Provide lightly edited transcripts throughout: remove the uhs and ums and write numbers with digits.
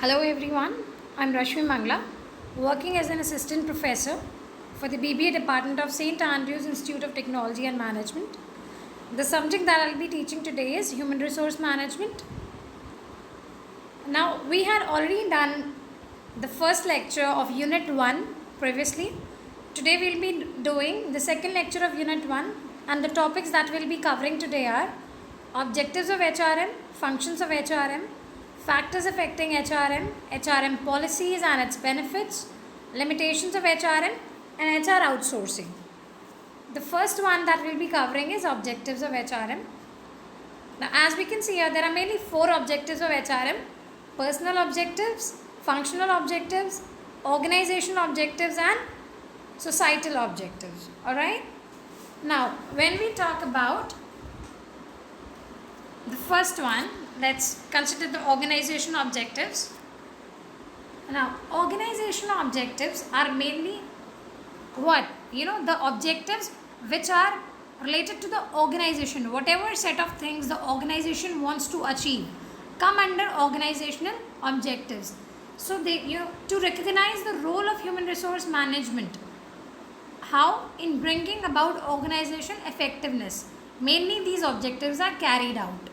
Hello everyone, I'm Rashmi Mangla, working as an assistant professor for the BBA department of St. Andrews Institute of Technology and Management. The subject that I'll be teaching today is Human Resource Management. Now, we had already done the first lecture of Unit 1 previously. Today we'll be doing the second lecture of Unit 1, and the topics that we'll be covering today are objectives of HRM, functions of HRM, factors affecting HRM policies and its benefits, limitations of HRM, and HR outsourcing. The first one that we'll be covering is objectives of HRM. Now, as we can see here, there are mainly four objectives of HRM: personal objectives, functional objectives, organizational objectives, and societal objectives. Alright? Now, when we talk about the first one, let's consider the organizational objectives. Now, organizational objectives are mainly what? The objectives which are related to the organization. Whatever set of things the organization wants to achieve come under organizational objectives. So, to recognize the role of human resource management, how in bringing about organization effectiveness, mainly these objectives are carried out.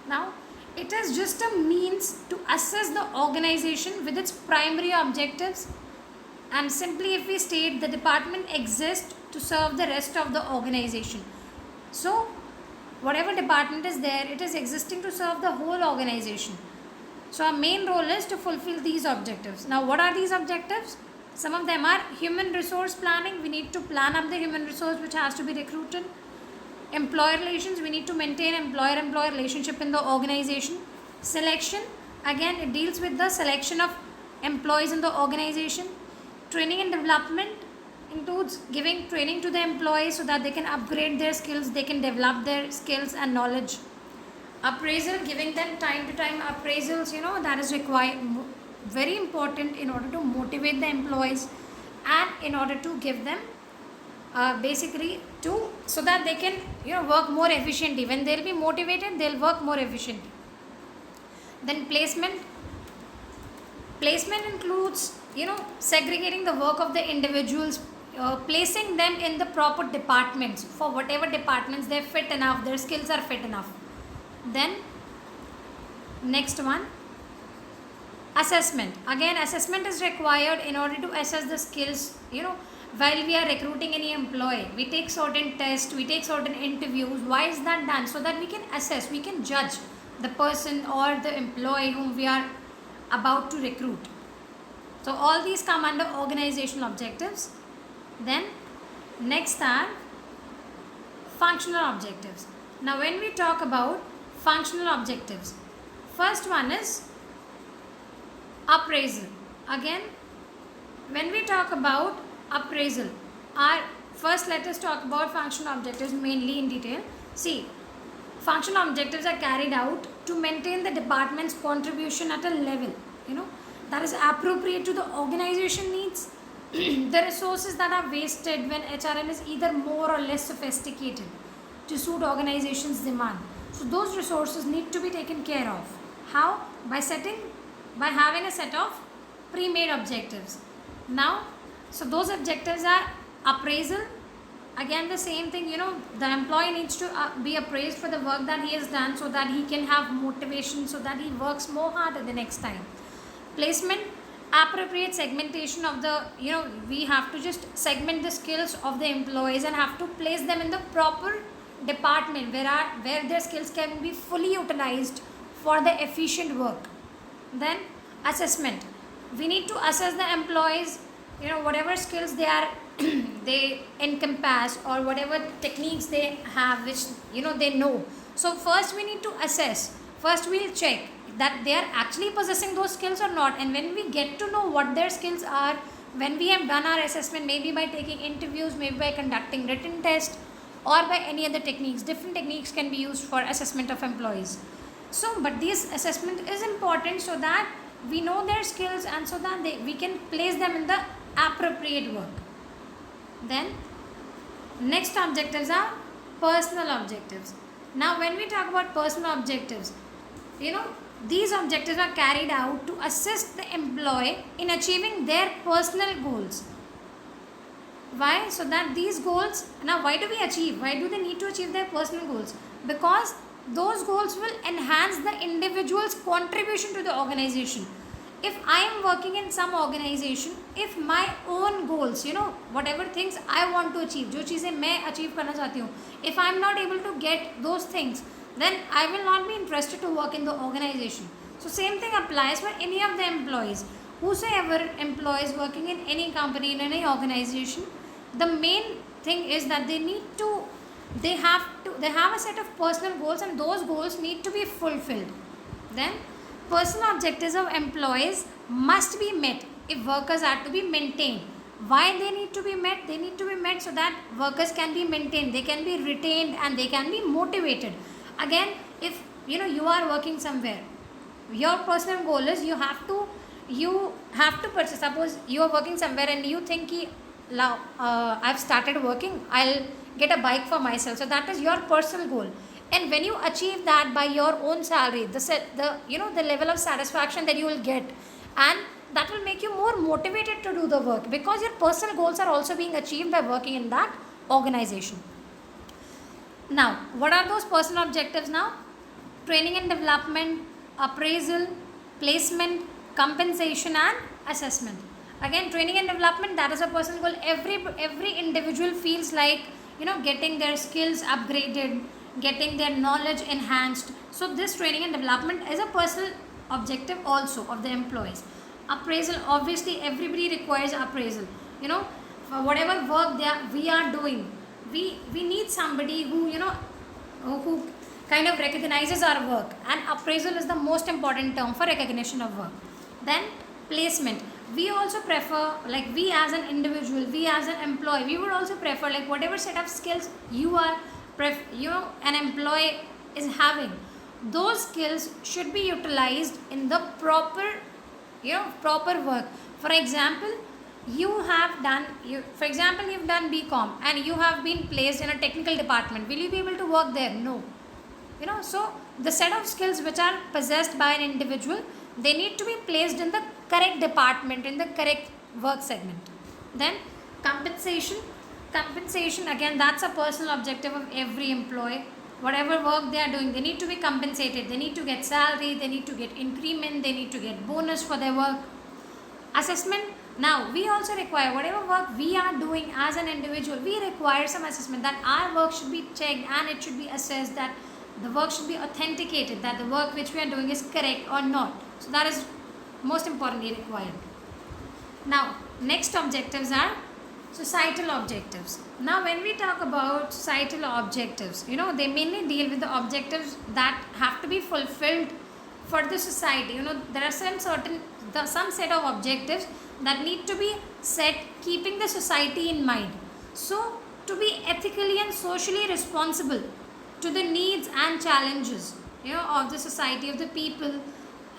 Now, it is just a means to assess the organization with its primary objectives, and simply if we state the department exists to serve the rest of the organization. So, whatever department is there, it is existing to serve the whole organization. So, our main role is to fulfill these objectives. Now, what are these objectives? Some of them are human resource planning. We need to plan up the human resource which has to be recruited. Employer relations, we need to maintain employer-employee relationship in the organization. Selection, again it deals with the selection of employees in the organization. Training and development includes giving training to the employees so that they can upgrade their skills, they can develop their skills and knowledge. Appraisal, giving them time to time appraisals, that is required, very important in order to motivate the employees and in order to give them so that they can work more efficiently. When they'll be motivated, they'll work more efficiently. Then placement includes segregating the work of the individuals, placing them in the proper departments, for whatever departments they're fit enough, their skills are fit enough. Then next one, assessment. Again, assessment is required in order to assess the skills. While we are recruiting any employee, we take certain tests, we take certain interviews. Why is that done? So that we can assess, we can judge the person or the employee whom we are about to recruit. So all these come under organizational objectives. Then next are functional objectives. Now when we talk about functional objectives, first one is appraisal. Again, when we talk about appraisal, first let us talk about functional objectives mainly in detail. See, functional objectives are carried out to maintain the department's contribution at a level that is appropriate to the organization needs. The resources that are wasted when HRM is either more or less sophisticated to suit organization's demand. So those resources need to be taken care of. How? By having a set of pre-made objectives. Now, so those objectives are appraisal. Again, the same thing, the employee needs to be appraised for the work that he has done so that he can have motivation, so that he works more harder the next time. Placement, appropriate segmentation of the, we have to just segment the skills of the employees and have to place them in the proper department where their skills can be fully utilized for the efficient work. Then assessment, we need to assess the employees, whatever skills they encompass, or whatever techniques they have which they know. So first we need to assess. First we'll check that they are actually possessing those skills or not, and when we get to know what their skills are, when we have done our assessment, maybe by taking interviews, maybe by conducting written tests, or by any other techniques, different techniques can be used for assessment of employees. So but this assessment is important so that we know their skills and so that we can place them in the appropriate work. Then next objectives are personal objectives. Now when we talk about personal objectives, these objectives are carried out to assist the employee in achieving their personal goals. Why? So that these goals, now why do we achieve? Why do they need to achieve their personal goals? Because those goals will enhance the individual's contribution to the organization. If I am working in some organization, if my own goals, whatever things I want to achieve, जो चीज़ें मैं achieve करना चाहती हूँ, if I am not able to get those things, then I will not be interested to work in the organization. So same thing applies for any of the employees. Whosoever employees working in any company, in any organization, the main thing is that they have a set of personal goals, and those goals need to be fulfilled. Then personal objectives of employees must be met if workers are to be maintained. Why they need to be met? They need to be met so that workers can be maintained, they can be retained, and they can be motivated. Again, if you are working somewhere, your personal goal is you have to purchase. Suppose you are working somewhere and you think I've started working, I'll get a bike for myself. So that is your personal goal. And when you achieve that by your own salary, the level of satisfaction that you will get, and that will make you more motivated to do the work, because your personal goals are also being achieved by working in that organization. Now, what are those personal objectives now? Training and development, appraisal, placement, compensation, and assessment. Again, training and development, that is a personal goal. Every individual feels like getting their skills upgraded, getting their knowledge enhanced. So this training and development is a personal objective also of the employees. Appraisal, obviously everybody requires appraisal. For whatever work we are doing, we need somebody who kind of recognizes our work, and appraisal is the most important term for recognition of work. Then placement, we also prefer, like we as an individual, we as an employee, we would also prefer, like whatever set of skills an employee is having, those skills should be utilized in the proper work. For example, you've done BCom and you have been placed in a technical department. Will you be able to work there? No. So the set of skills which are possessed by an individual, they need to be placed in the correct department, in the correct work segment. Then compensation, again, that's a personal objective of every employee. Whatever work they are doing, they need to be compensated. They need to get salary, they need to get increment, they need to get bonus for their work. Assessment, now we also require, whatever work we are doing as an individual, we require some assessment, that our work should be checked and it should be assessed, that the work should be authenticated, that the work which we are doing is correct or not. So that is most importantly required. Now next objectives are societal objectives. Now when we talk about societal objectives, they mainly deal with the objectives that have to be fulfilled for the society. There are some set of objectives that need to be set keeping the society in mind. So to be ethically and socially responsible to the needs and challenges of the society, of the people,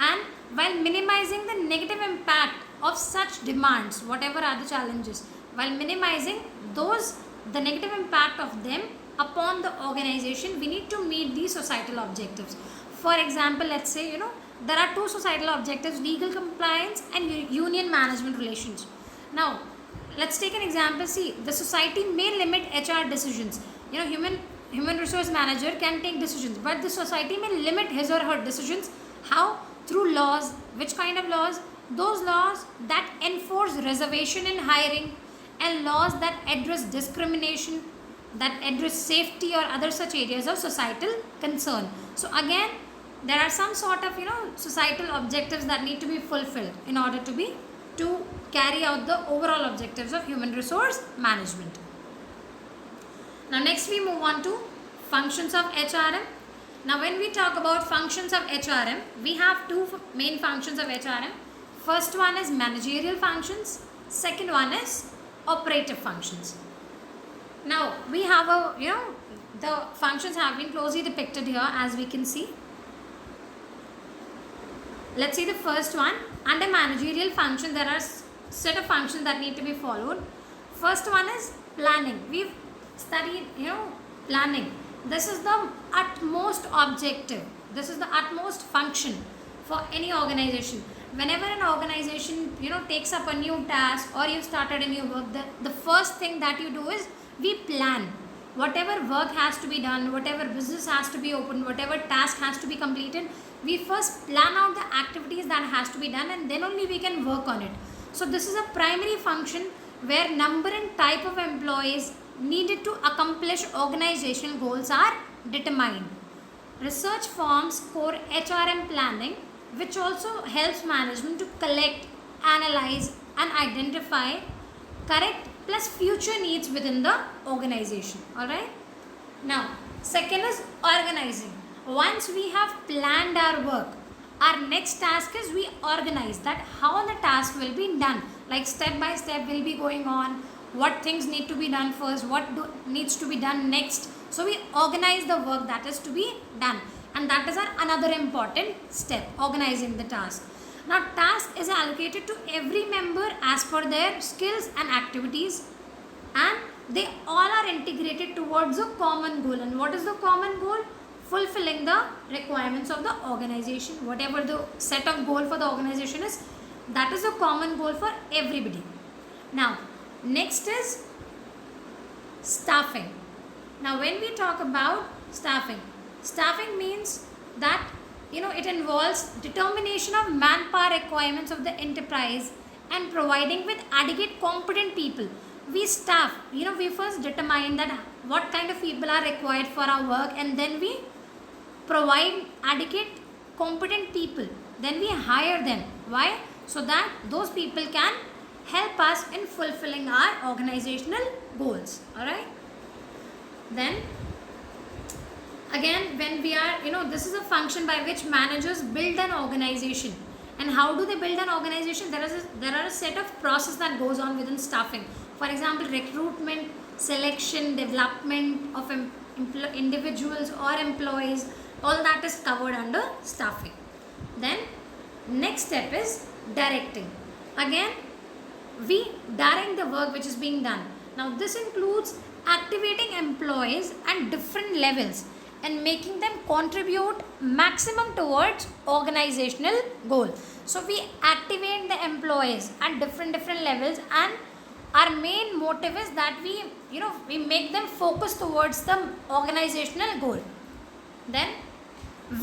and while minimizing the negative impact of such demands, whatever are the challenges, while minimizing the negative impact of them upon the organization, we need to meet these societal objectives. For example, let's say there are two societal objectives: legal compliance and union management relations. Now let's take an example. See, the society may limit HR decisions. Human resource manager can take decisions, but the society may limit his or her decisions. How? Through laws. Which kind of laws? Those laws that enforce reservation in hiring, and laws that address discrimination, that address safety or other such areas of societal concern. So again, there are some sort of societal objectives that need to be fulfilled in order to carry out the overall objectives of human resource management. Now next we move on to functions of HRM. Now when we talk about functions of HRM, we have two main functions of HRM. First one is managerial functions, second one is operative functions. Now we have the functions have been closely depicted here, as we can see. Let's see the first one. Under managerial function, there are set of functions that need to be followed. First one is planning. We've studied planning. This is the utmost objective, this is the utmost function for any organization. Whenever an organization takes up a new task or you started a new work, the first thing that you do is we plan. Whatever work has to be done, whatever business has to be opened, whatever task has to be completed, we first plan out the activities that has to be done, and then only we can work on it. So this is a primary function where number and type of employees needed to accomplish organizational goals are determined. Research forms core HRM planning, which also helps management to collect, analyze, and identify correct plus future needs within the organization. Alright. Now, second is organizing. Once we have planned our work, our next task is we organize that how the task will be done. Like step by step will be going on. What things need to be done first, what needs to be done next. So we organize the work that is to be done, and that is our another important step, organizing the task. Now task is allocated to every member as per their skills and activities, and they all are integrated towards a common goal. And what is the common goal? Fulfilling the requirements of the organization. Whatever the set of goal for the organization is, that is a common goal for everybody. Now next is staffing. Now when we talk about staffing means that it involves determination of manpower requirements of the enterprise and providing with adequate competent people. We staff, we first determine that what kind of people are required for our work, and then we provide adequate competent people, then we hire them. Why? So that those people can help us in fulfilling our organizational goals. Alright. Then again, when we are, this is a function by which managers build an organization. And how do they build an organization? There are a set of process that goes on within staffing. For example, recruitment, selection, development of individuals or employees, all that is covered under staffing. Then next step is directing. Again, we direct the work which is being done. Now this includes activating employees at different levels and making them contribute maximum towards organizational goal. So we activate the employees at different levels, and our main motive is that we make them focus towards the organizational goal. Then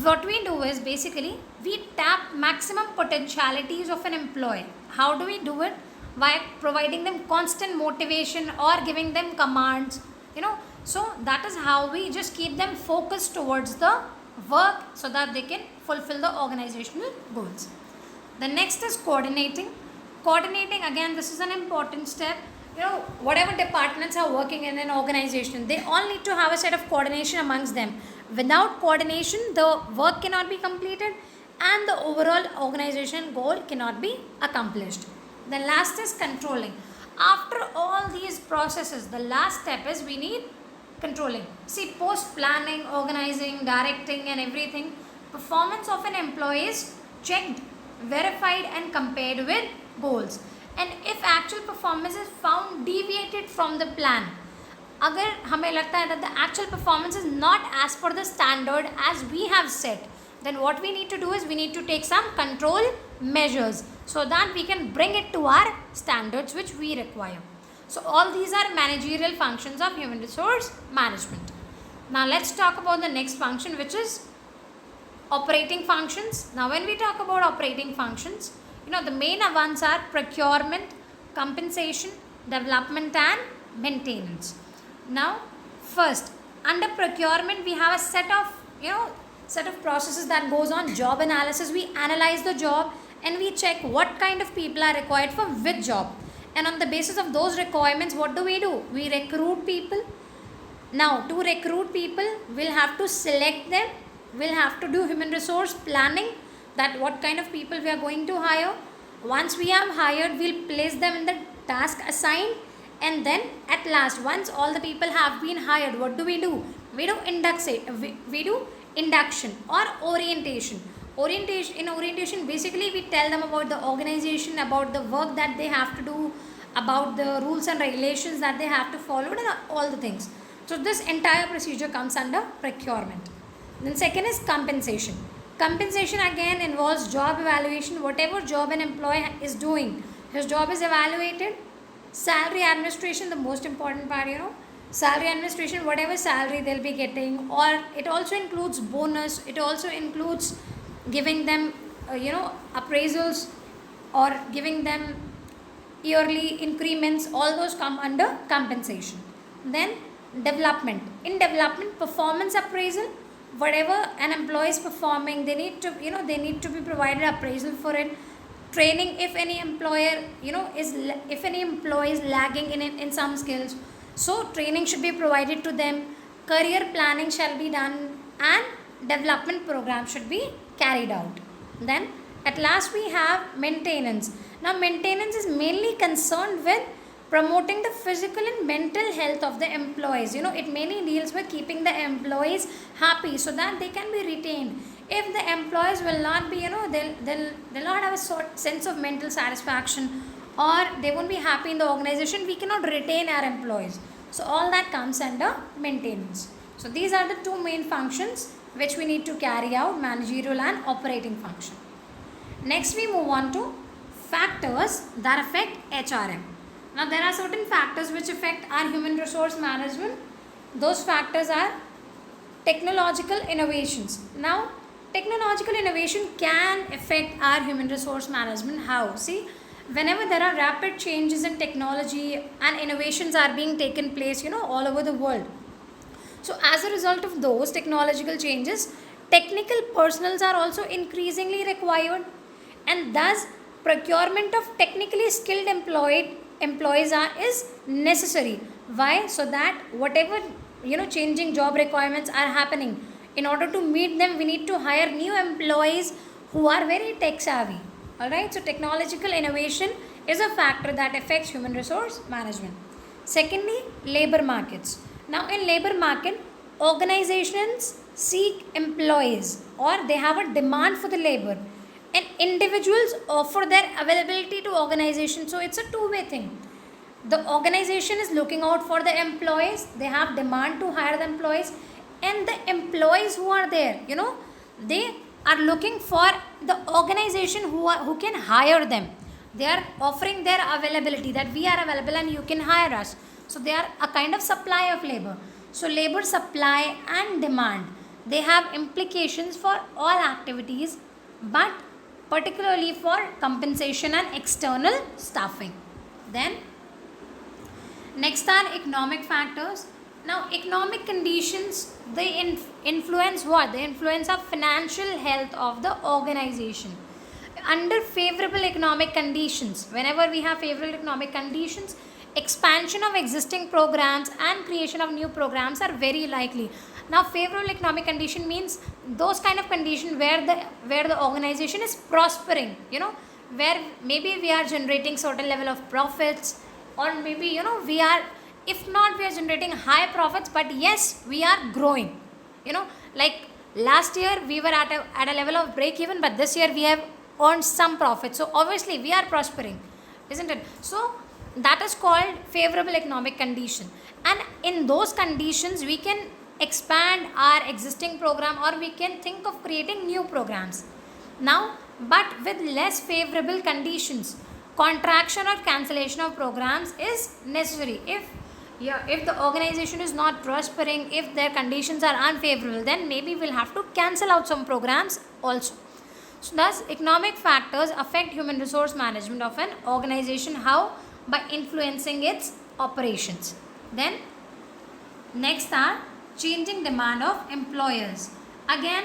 what we do is basically we tap maximum potentialities of an employee. How do we do it? By providing them constant motivation or giving them commands, so that is how we just keep them focused towards the work so that they can fulfill the organizational goals. The next is coordinating. Coordinating, again, this is an important step. Whatever departments are working in an organization, they all need to have a set of coordination amongst them. Without coordination, the work cannot be completed and the overall organization goal cannot be accomplished. The last is controlling. After all these processes, the last step is we need controlling. See, post planning, organizing, directing and everything, performance of an employee is checked, verified and compared with goals. And if actual performance is found deviated from the plan, अगर हमें लगता है that the actual performance is not as per the standard as we have set, then what we need to do is we need to take some control measures so that we can bring it to our standards which we require. So all these are managerial functions of human resource management. Now let's talk about the next function, which is operating functions. Now when we talk about operating functions, the main ones are procurement, compensation, development and maintenance. Now first, under procurement we have a set of processes that goes on. Job analysis, we analyze the job and we check what kind of people are required for which job, and on the basis of those requirements, what do? We recruit people. Now to recruit people, we'll have to select them, we'll have to do human resource planning, that what kind of people we are going to hire. Once we have hired, we'll place them in the task assigned, and then at last, once all the people have been hired, what do? We do induction or orientation. In orientation, basically we tell them about the organization, about the work that they have to do, about the rules and regulations that they have to follow, and all the things. So this entire procedure comes under procurement. Then second is compensation. Compensation again involves job evaluation. Whatever job an employee is doing, his job is evaluated. Salary administration, the most important part, salary administration, whatever salary they'll be getting, or it also includes bonus, it also includes giving them, appraisals, or giving them yearly increments, all those come under compensation. Then development. In development, performance appraisal, whatever an employee is performing, they need to, they need to be provided appraisal for it. Training, if any employer, if any employee is lagging in some skills, so training should be provided to them. Career planning shall be done, and development program should be carried out. Then at last we have maintenance. Now maintenance is mainly concerned with promoting the physical and mental health of the employees. It mainly deals with keeping the employees happy so that they can be retained. If the employees will not be, they'll not have a sense of mental satisfaction, or they won't be happy in the organization, we cannot retain our employees. So all that comes under maintenance. So these are the two main functions which we need to carry out: managerial and operating function. Next we move on to factors that affect HRM. Now there are certain factors which affect our human resource management. Those factors are technological innovations. Now technological innovation can affect our human resource management. How? See, whenever there are rapid changes in technology and innovations are being taken place, all over the world. So as a result of those technological changes, technical personnel are also increasingly required, and thus procurement of technically skilled employees is necessary. Why? So that whatever changing job requirements are happening, in order to meet them, we need to hire new employees who are very tech savvy. Alright, so technological innovation is a factor that affects human resource management. Secondly, labor markets. Now in labor market, organizations seek employees, or they have a demand for the labor, and individuals offer their availability to organization. So it's a two-way thing. The organization is looking out for the employees, they have demand to hire the employees, and the employees who are there, they are looking for the organization who can hire them. They are offering their availability, that we are available and you can hire us. So they are a kind of supply of labor. So labor supply and demand, they have implications for all activities, but particularly for compensation and external staffing. Then next are economic factors. Now economic conditions, they influence what? They influence the financial health of the organization. Under favorable economic conditions, whenever we have favorable economic conditions, expansion of existing programs and creation of new programs are very likely. Now favorable economic condition means those kind of condition where the organization is prospering, where maybe we are generating certain level of profits, or maybe we are, if not we are generating high profits, but yes, we are growing. Like last year we were at a level of break even, but this year we have earned some profit. So obviously we are prospering, isn't it? So that is called favorable economic condition. And in those conditions we can expand our existing program, or we can think of creating new programs. Now, but with less favorable conditions, contraction or cancellation of programs is necessary. If the organization is not prospering, if their conditions are unfavorable, then maybe we'll have to cancel out some programs also. So thus economic factors affect human resource management of an organization. How? By influencing its operations. Then next are changing demand of employers. Again,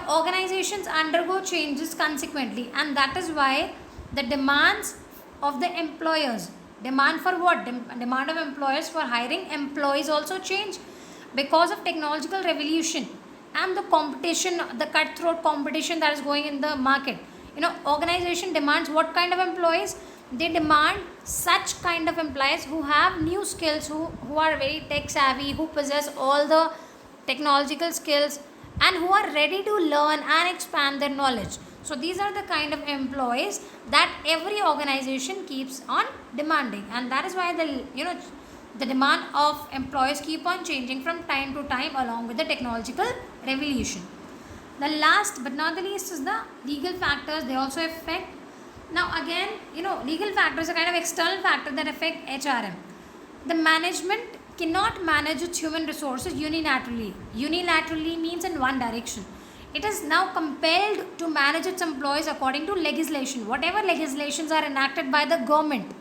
organizations undergo changes consequently, and that is why the demands of the employers, demand for what? Demand of employers for hiring employees also change because of technological revolution and the competition, the cutthroat competition that is going in the market. Organization demands what kind of employees? They demand such kind of employees who have new skills, who are very tech savvy, who possess all the technological skills, and who are ready to learn and expand their knowledge. So these are the kind of employees that every organization keeps on demanding, and that is why the demand of employees keep on changing from time to time along with the technological revolution. The last but not the least is the legal factors. They also affect. Now again, legal factors are kind of external factor that affect HRM. The management cannot manage its human resources unilaterally. Unilaterally means in one direction. It is now compelled to manage its employees according to legislation. Whatever legislations are enacted by the government,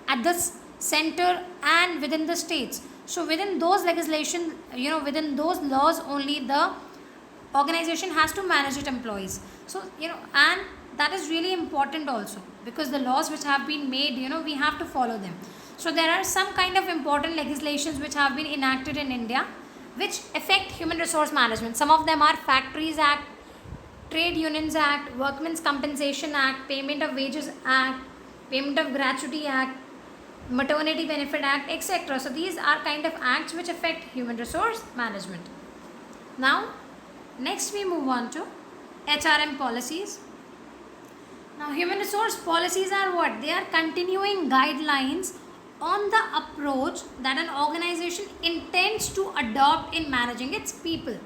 at the center and within the states. So within those legislation, within those laws only the organization has to manage its employees. So, and that is really important also, because the laws which have been made, we have to follow them. So there are some kind of important legislations which have been enacted in India which affect human resource management. Some of them are Factories Act, Trade Unions Act, Workmen's Compensation Act, Payment of Wages Act, Payment of Gratuity Act, Maternity Benefit Act, etc. So these are kind of acts which affect human resource management. Now next we move on to HRM policies. Now human resource policies are what? They are continuing guidelines on the approach that an organization intends to adopt in managing its people.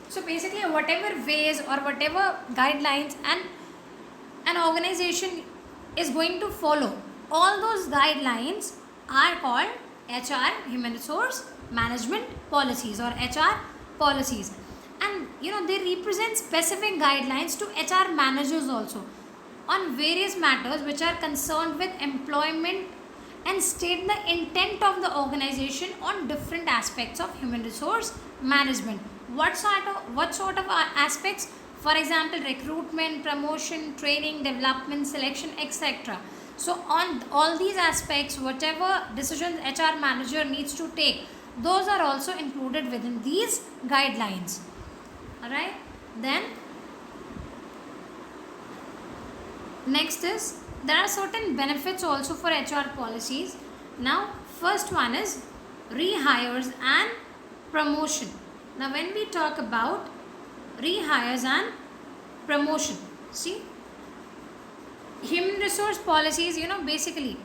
So basically whatever ways or whatever guidelines an organization is going to follow, all those guidelines are called HR, human resource management policies, or HR policies. And they represent specific guidelines to HR managers also on various matters which are concerned with employment, and state the intent of the organization on different aspects of human resource management. What sort of aspects? For example, recruitment, promotion, training, development, selection, etc. So on all these aspects, whatever decisions HR manager needs to take, those are also included within these guidelines. Alright, then next is, there are certain benefits also for HR policies. Now first one is rehires and promotion. Now when we talk about rehires and promotion, see, human resource policies, basically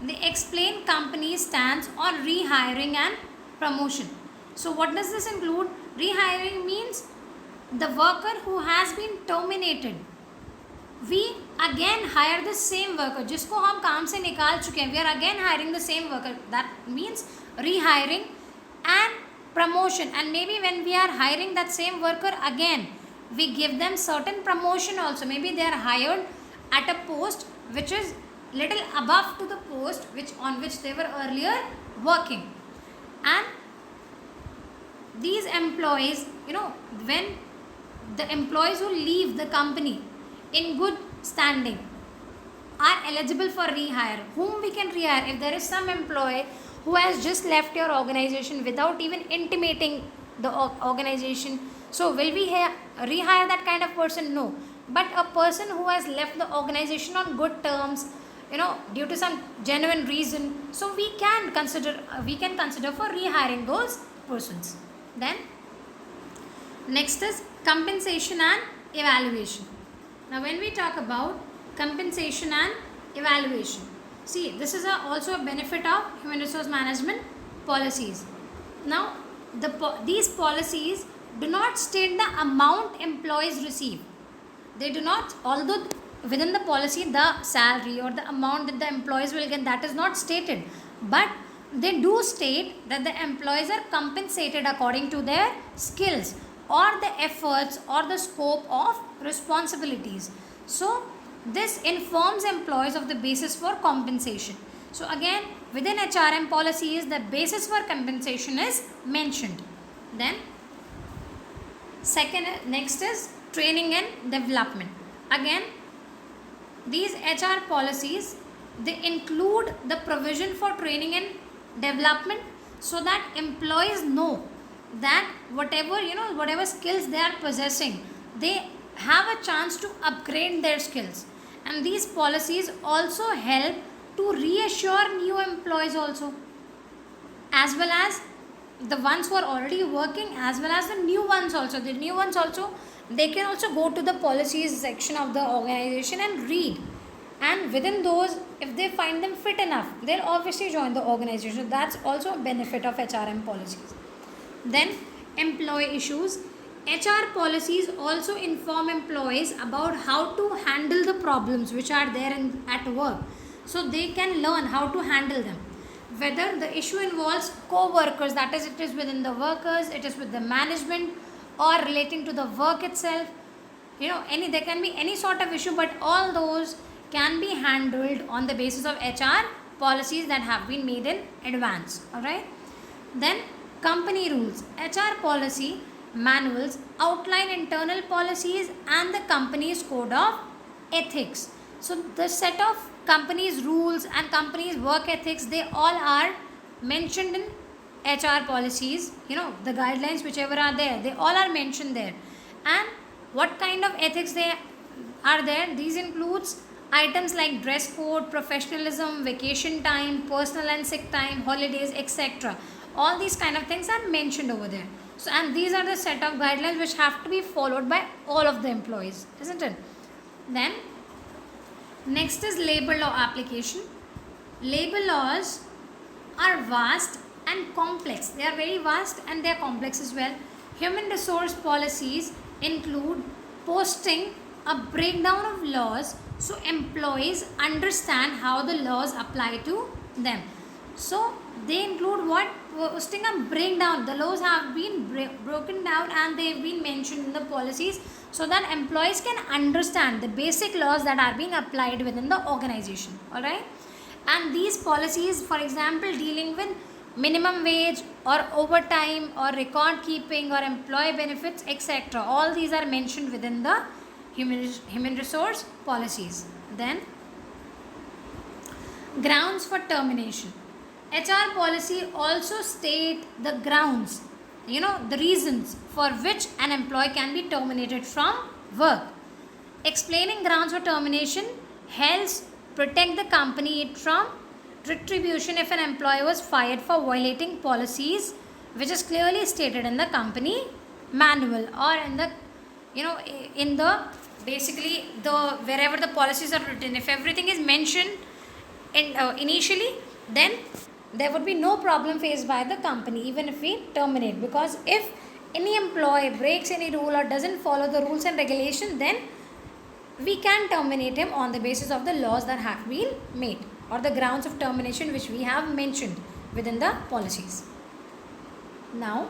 they explain company's stance on rehiring and promotion. So what does this include? Rehiring means the worker who has been terminated, we again hire the same worker जिसको हम काम से निकाल चुके हैं, we are again hiring the same worker. That means rehiring and promotion. And maybe when we are hiring that same worker again, we give them certain promotion also. Maybe they are hired at a post which is little above to the post on which they were earlier working. And these employees, when the employees who leave the company in good standing are eligible for rehire. Whom we can rehire? If there is some employee who has just left your organization without even intimating the organization, so will we rehire that kind of person? No. But a person who has left the organization on good terms, due to some genuine reason, so we can consider for rehiring those persons. Then next is compensation and evaluation. Now when we talk about compensation and evaluation, see, this is also a benefit of human resource management policies. Now these policies do not state the amount employees receive. They do not, although within the policy the salary or the amount that the employees will get, that is not stated, but they do state that the employees are compensated according to their skills or the efforts or the scope of responsibilities. So this informs employees of the basis for compensation. So again, within HRM policies, the basis for compensation is mentioned. Then next is training and development. Again, these HR policies, they include the provision for training and development so that employees know that whatever skills they are possessing, they have a chance to upgrade their skills. And these policies also help to reassure new employees also, as well as the ones who are already working, as well as the new ones also. The new ones also, they can also go to the policies section of the organization and read, and within those, if they find them fit enough, they'll obviously join the organization. That's also a benefit of HRM policies. Then employee issues. HR policies also inform employees about how to handle the problems which are there at work, so they can learn how to handle them. Whether the issue involves co-workers, that is, it is within the workers, it is with the management, or relating to the work itself. There can be any sort of issue, but all those can be handled on the basis of HR policies that have been made in advance. All right. Then company rules. HR policy manuals outline internal policies and the company's code of ethics. So the set of company's rules and company's work ethics, they all are mentioned in HR policies. The guidelines whichever are there, they all are mentioned there. And what kind of ethics they are there? These includes items like dress code, professionalism, vacation time, personal and sick time, holidays, etc. All these kind of things are mentioned over there. So, and these are the set of guidelines which have to be followed by all of the employees, isn't it? Then next is labor law application. Labor laws are vast and complex. They are very vast and they are complex as well. Human resource policies include posting a breakdown of laws so employees understand how the laws apply to them. So they include what? Posting a breakdown. The laws have been broken down and they have been mentioned in the policies so that employees can understand the basic laws that are being applied within the organization. Alright. And these policies, for example, dealing with minimum wage or overtime or record keeping or employee benefits, etc. All these are mentioned within the human resource policies. Then grounds for termination. HR policy also state the grounds, the reasons for which an employee can be terminated from work. Explaining grounds for termination helps protect the company from retribution if an employee was fired for violating policies which is clearly stated in the company manual or in the basically the wherever the policies are written. If everything is mentioned initially, then there would be no problem faced by the company even if we terminate, because if any employee breaks any rule or doesn't follow the rules and regulations, then we can terminate him on the basis of the laws that have been made or the grounds of termination which we have mentioned within the policies. Now,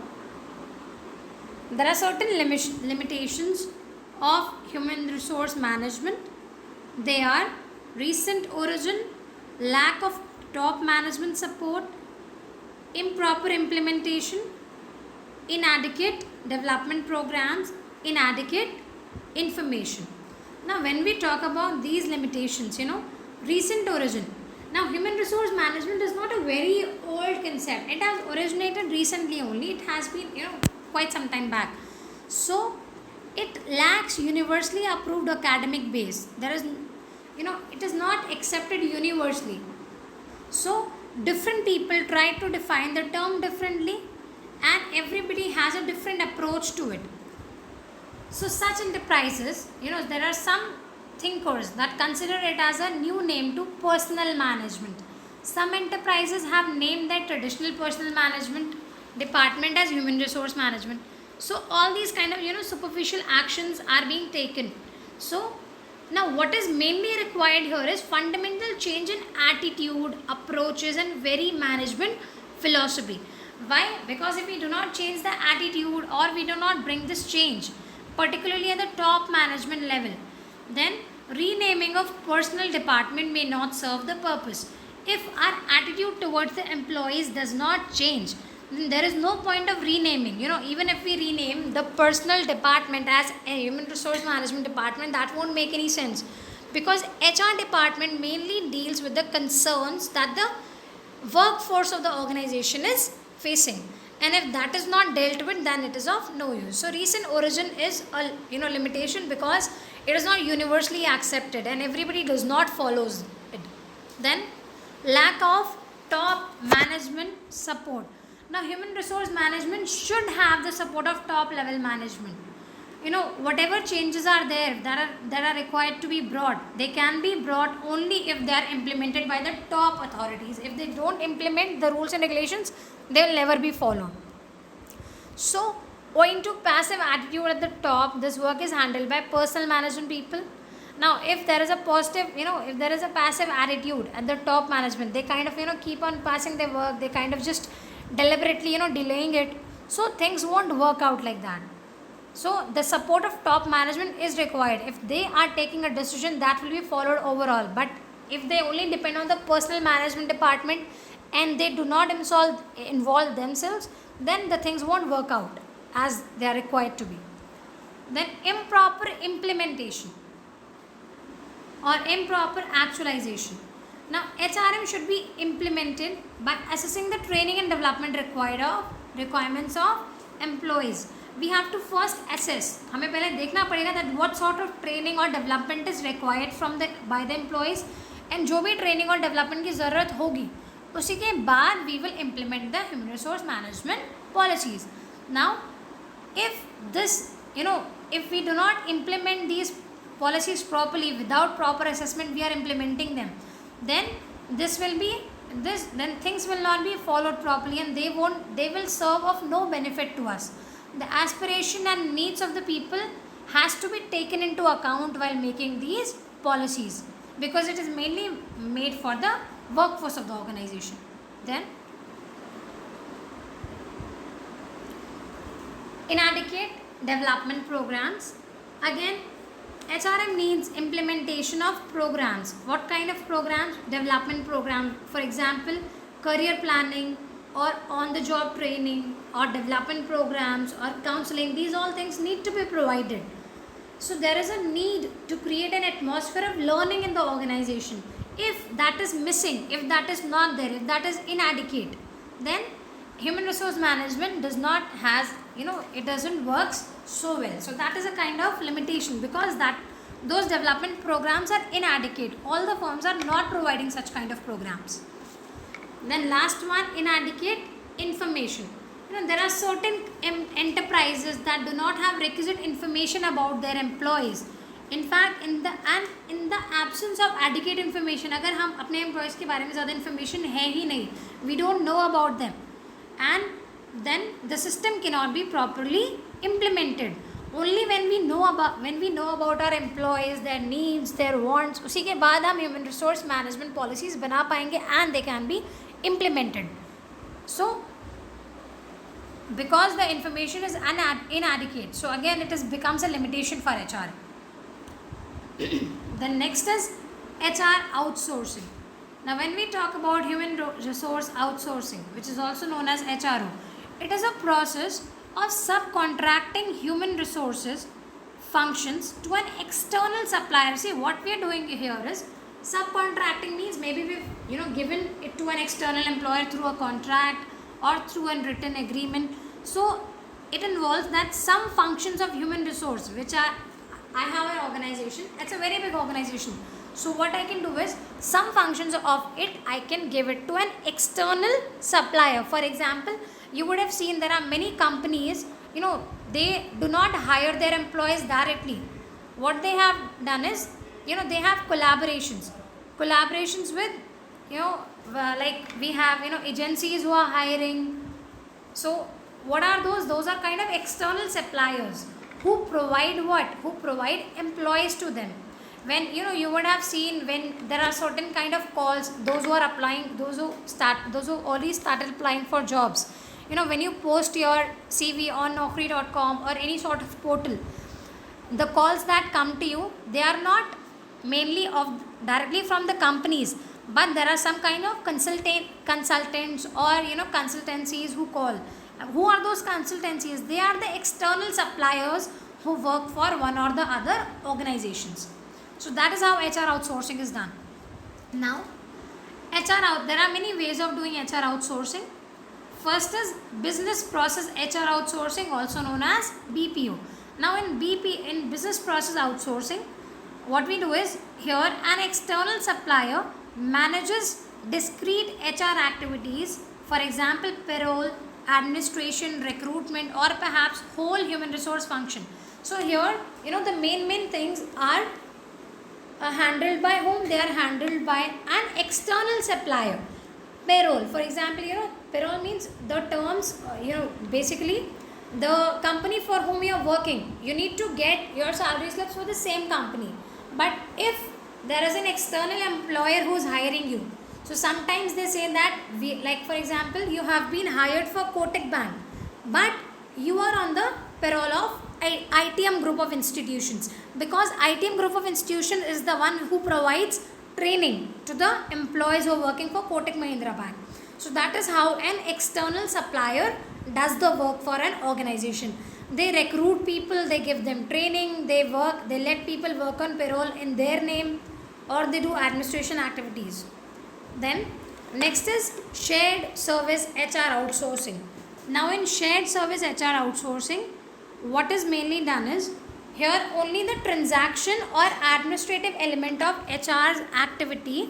there are certain limitations of human resource management. They are recent origin, lack of top management support, improper implementation, inadequate development programs, inadequate information. Now, when we talk about these limitations, recent origin. Now, human resource management is not a very old concept. It has originated recently only. It has been, quite some time back. So, it lacks universally approved academic base. There is, it is not accepted universally. So, different people try to define the term differently and everybody has a different approach to it. So, such enterprises, there are some thinkers that consider it as a new name to personal management. Some enterprises have named their traditional personal management department as human resource management. So, all these kind of, superficial actions are being taken. So, now what is mainly required here is fundamental change in attitude, approaches and very management philosophy. Why? Because if we do not change the attitude or we do not bring this change, particularly at the top management level, then renaming of personal department may not serve the purpose. If our attitude towards the employees does not change, then there is no point of renaming. Even if we rename the personal department as a human resource management department, that won't make any sense, because HR department mainly deals with the concerns that the workforce of the organization is facing, and if that is not dealt with, then it is of no use. So recent origin is a limitation because it is not universally accepted and everybody does not follows it. Then lack of top management support. Now, human resource management should have the support of top level management. Whatever changes are there that are required to be brought, they can be brought only if they are implemented by the top authorities. If they don't implement the rules and regulations, they will never be followed. So, Owing to passive attitude at the top, this work is handled by personal management people. Now, if there is a positive, if there is a passive attitude at the top management, they kind of, keep on passing their work, they kind of just deliberately, delaying it. So things won't work out like that. So the support of top management is required. If they are taking a decision, that will be followed overall. But if they only depend on the personal management department and they do not involve themselves, then the things won't work out as they are required to be. Then improper implementation or improper actualization. Now, HRM should be implemented by assessing the training and development requirements of employees. We have to first assess. हमें पहले देखना पड़ेगा that what sort of training or development is required by the employees, and जो भी training और development की ज़रूरत होगी उसी के बाद we will implement the human resource management policies. Now, if if we do not implement these policies properly without proper assessment, we are implementing them, then then things will not be followed properly, and they will serve of no benefit to us. The aspiration and needs of the people has to be taken into account while making these policies, because it is mainly made for the workforce of the organization. Then inadequate development programs. Again, HRM needs implementation of programs. What kind of programs? Development programs. For example, career planning or on the job training or development programs or counseling. These all things need to be provided. So there is a need to create an atmosphere of learning in the organization. If that is missing, if that is not there, if that is inadequate, then human resource management it doesn't work so well. So that is a kind of limitation, because those development programs are inadequate. All the firms are not providing such kind of programs. Then last one, inadequate information. There are certain enterprises that do not have requisite information about their employees. In fact, in the absence of adequate information, अगर हम अपने employees के बारे में ज़्यादा information है ही नहीं, we don't know about them, and then the system cannot be properly implemented. Only when we know about our employees, their needs, their wants, उसी के बाद हम human resource management policies बना पाएंगे and they can be implemented. So because the information is inadequate, so again it becomes a limitation for HR. Then next is HR outsourcing. Now when we talk about human resource outsourcing, which is also known as HRO, it is a process of subcontracting human resources functions to an external supplier. See, what we are doing here is subcontracting means maybe we've given it to an external employer through a contract or through a written agreement. So it involves that some functions of human resource, which are, I have an organization, it's a very big organization. So what I can do is, some functions of it I can give it to an external supplier. For example, you would have seen there are many companies, they do not hire their employees directly. What they have done is, they have collaborations with, like we have, agencies who are hiring. So what are those? Those are kind of external suppliers who provide what? Who provide employees to them. When you would have seen, when there are certain kind of calls, those who are applying, those who already started applying for jobs, when you post your CV on Naukri.com or any sort of portal, the calls that come to you, they are not mainly directly from the companies, but there are some kind of consultants or consultancies who call. Who are those consultancies? They are the external suppliers who work for one or the other organizations. So that is how HR outsourcing is done. Now, there are many ways of doing HR outsourcing. First is business process HR outsourcing, also known as BPO. Now in business process outsourcing, what we do is, here an external supplier manages discrete HR activities, for example payroll, administration, recruitment, or perhaps whole human resource function. So here, the main things are handled by whom? They are handled by an external supplier. Payroll, for example, payroll means the terms, basically the company for whom you are working, you need to get your salary slips for the same company. But if there is an external employer who is hiring you, so sometimes they say that like for example, you have been hired for Kotak Bank, but you are on the payroll of ITM group of institutions, because ITM group of institution is the one who provides training to the employees who are working for Kotak Mahindra Bank. So that is how an external supplier does the work for an organization. They recruit people, they give them training, they let people work on payroll in their name, or they do administration activities. Then next is shared service HR outsourcing. Now in shared service HR outsourcing, what is mainly done is, here only the transaction or administrative element of HR's activity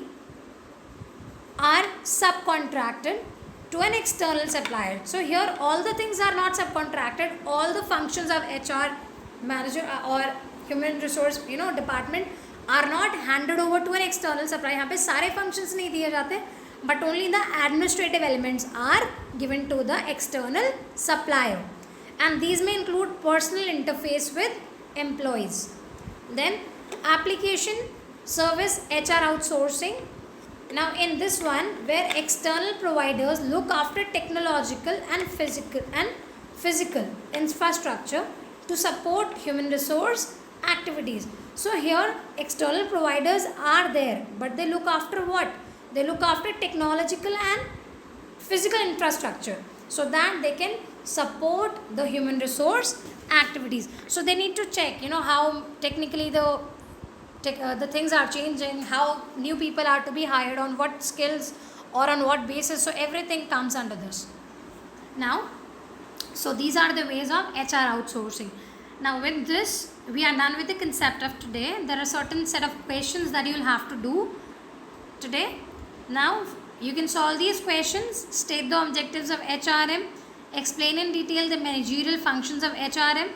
are subcontracted to an external supplier. So here all the things are not subcontracted, all the functions of HR manager or human resource department are not handed over to an external supplier. यहाँ पे सारे functions नहीं दिए जाते, but only the administrative elements are given to the external supplier, and these may include personal interface with employees. Then application service HR outsourcing. Now in this one, where external providers look after technological and physical infrastructure to support human resource activities. So here external providers are there, but they look after what? They look after technological and physical infrastructure, so that they can support the human resource activities. So they need to check how technically the things are changing, how new people are to be hired, on what skills or on what basis. So everything comes under this. Now, so these are the ways of HR outsourcing. Now with this, we are done with the concept of today. There are certain set of questions that you will have to do today. Now you can solve these questions, state the objectives of HRM, explain in detail the managerial functions of HRM,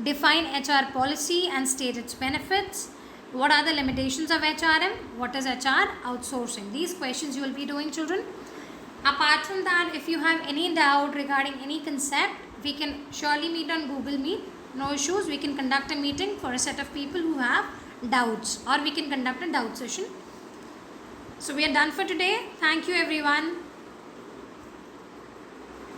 define HR policy and state its benefits. What are the limitations of HRM? What is HR outsourcing? These questions you will be doing, children. Apart from that, if you have any doubt regarding any concept, we can surely meet on Google Meet. No issues. We can conduct a meeting for a set of people who have doubts, or we can conduct a doubt session. So we are done for today. Thank you everyone.